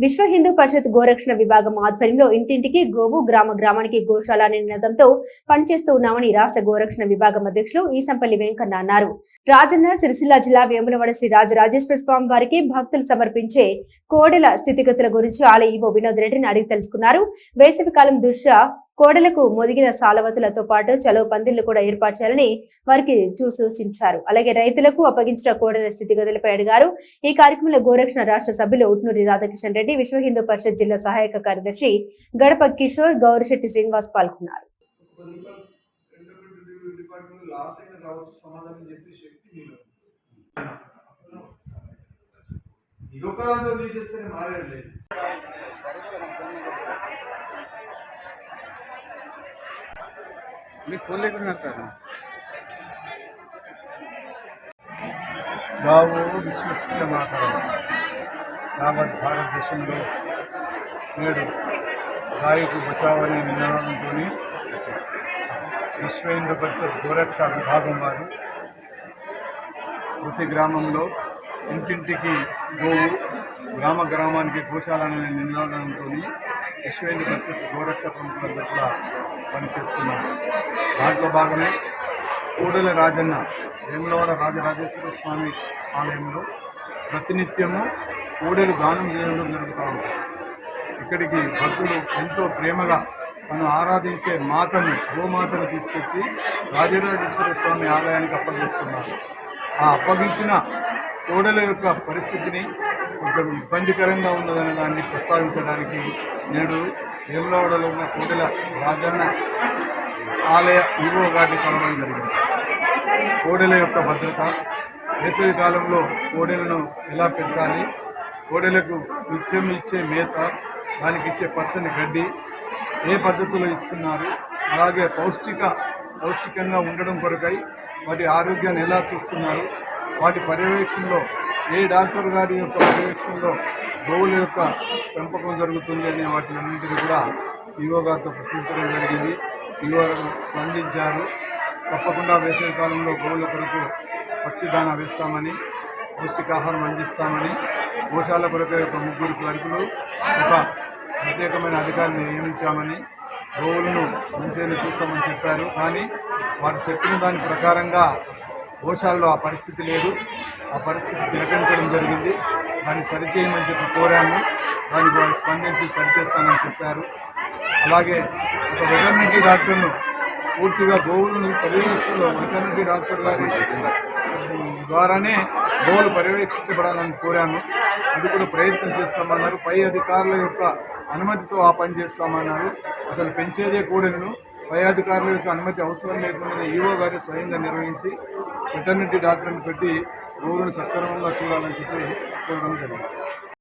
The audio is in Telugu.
విశ్వ హిందూ పరిషత్ గోరక్షణ విభాగం ఆధ్వర్యంలో ఇంటింటికి గోవు గ్రామానికి గోశాల అనే నినాదంతో పనిచేస్తూ ఉన్నామని రాష్ట్ర గోరక్షణ విభాగం అధ్యక్షులు ఈసంపల్లి వెంకన్న అన్నారు. రాజన్న సిరిసిల్ల జిల్లా వేములవాడ శ్రీ రాజరాజేశ్వర స్వామి వారికి భక్తులు సమర్పించే కోడెల స్థితిగతుల గురించి ఆలయ ఈవో వినోద్ రెడ్డిని అడిగి తెలుసుకున్నారు. వేసవి కాలం దృష్ట్యా కోడలకు మొదిగిన సాలవతులతో పాటు చలువ పందిళ్లు కూడా ఏర్పాటు చేయాలని వారికి సూచించారు. అలాగే రైతులకు అప్పగించిన కోడల స్థితిగతులపై అడిగారు. ఈ కార్యక్రమంలో గోరక్షణ రాష్ట్ర సభ్యులు ఉట్నూరి రాధాకృష్ణ రెడ్డి, విశ్వ హిందూ పరిషత్ జిల్లా సహాయక కార్యదర్శి గడప కిషోర్, గౌరిశెట్టి శ్రీనివాస్ పాల్గొన్నారు. గావు విశ్వస్య మాతరం. యావత్ భారతదేశంలో నేడు గాయకు బచావ్ అనే నినాదంతో విశ్వ హిందూ పరిషత్ గోరక్ష విభాగం వారు ప్రతి గ్రామంలో ఇంటింటికి గోవు, గ్రామానికి గోశాల అనే నినాదంతో విశ్వ హిందూ పరిషత్ గోరక్ష ప్రముఖులందరూ కూడా పనిచేస్తున్నారు. దాంట్లో భాగమే కోడెల రాజన్న వేములవాడ రాజరాజేశ్వర స్వామి ఆలయంలో ప్రతినిత్యము కోడెలు గానం చేయడం జరుగుతూ ఉంటుంది. ఇక్కడికి భక్తులు ఎంతో ప్రేమగా తను ఆరాధించే మాతను, గోమాతను తీసుకొచ్చి రాజరాజేశ్వర స్వామి ఆలయానికి అప్పగిస్తున్నారు. ఆ అప్పగించిన కోడెల యొక్క పరిస్థితిని కొంచెం ఇబ్బందికరంగా ఉన్నదనే దాన్ని ప్రస్తావించడానికి నేడు వేములవాడలో ఉన్న కోడెల రాజన్న ఆలయ ఈవో గారిని కలవడం జరిగింది. కోడెల యొక్క భద్రత, వేసవి కాలంలో కోడెలను ఎలా పెంచాలి, కోడెలకు నిత్యం ఇచ్చే మేత, దానికి ఇచ్చే పచ్చని గడ్డి ఏ పద్ధతిలో ఇస్తున్నారు, అలాగే పౌష్టికంగా ఉండడం కొరకై వాటి ఆరోగ్యాన్ని ఎలా చూస్తున్నారు, వాటి పర్యవేక్షణలో ఏ డాక్టర్ గారి యొక్క పర్యవేక్షణలో గోవుల యొక్క పెంపకం జరుగుతుంది అనే వాటిలన్నింటినీ కూడా ఈవో గారితో ప్రశ్నించడం జరిగింది. ఈవో స్పందించారు. తప్పకుండా వేసవి కాలంలో గోవుల కొరకు పచ్చిదానా వేస్తామని, పౌష్టికాహారం అందిస్తామని, గోశాల కొరకు ఒక 3 క్లర్కులు, ఒక ప్రత్యేకమైన అధికారిని నియమించామని, గోవులను మంచిగా చూస్తామని చెప్పారు. కానీ వారు చెప్పిన దాని ప్రకారంగా గోశాలలో ఆ పరిస్థితి లేదు. ఆ పరిస్థితి తిరగంచడం జరిగింది. దాన్ని సరిచేయమని చెప్పి కోరాము. దానికి వారు స్పందించి సరిచేస్తానని చెప్పారు. అలాగే ఒక వెటర్నరీ డాక్టర్ను పూర్తిగా గోవులను పర్యవేక్షణలో వెటర్నరీ డాక్టర్ గారి ద్వారానే గోవులు పర్యవేక్షించబడాలని కోరాను. అది కూడా ప్రయత్నం చేస్తామన్నారు. పై అధికారుల యొక్క అనుమతితో ఆ పని చేస్తామన్నారు. అసలు పెంచేదే కోడెలను పై అధికారుల యొక్క అనుమతి అవసరం లేకుండా ఈవో గారు స్వయంగా నిర్వహించి వెటర్నరీ డాక్టర్ని పెట్టి గోవులను సక్రమంగా చూడాలని చెప్పి కోరడం జరిగింది.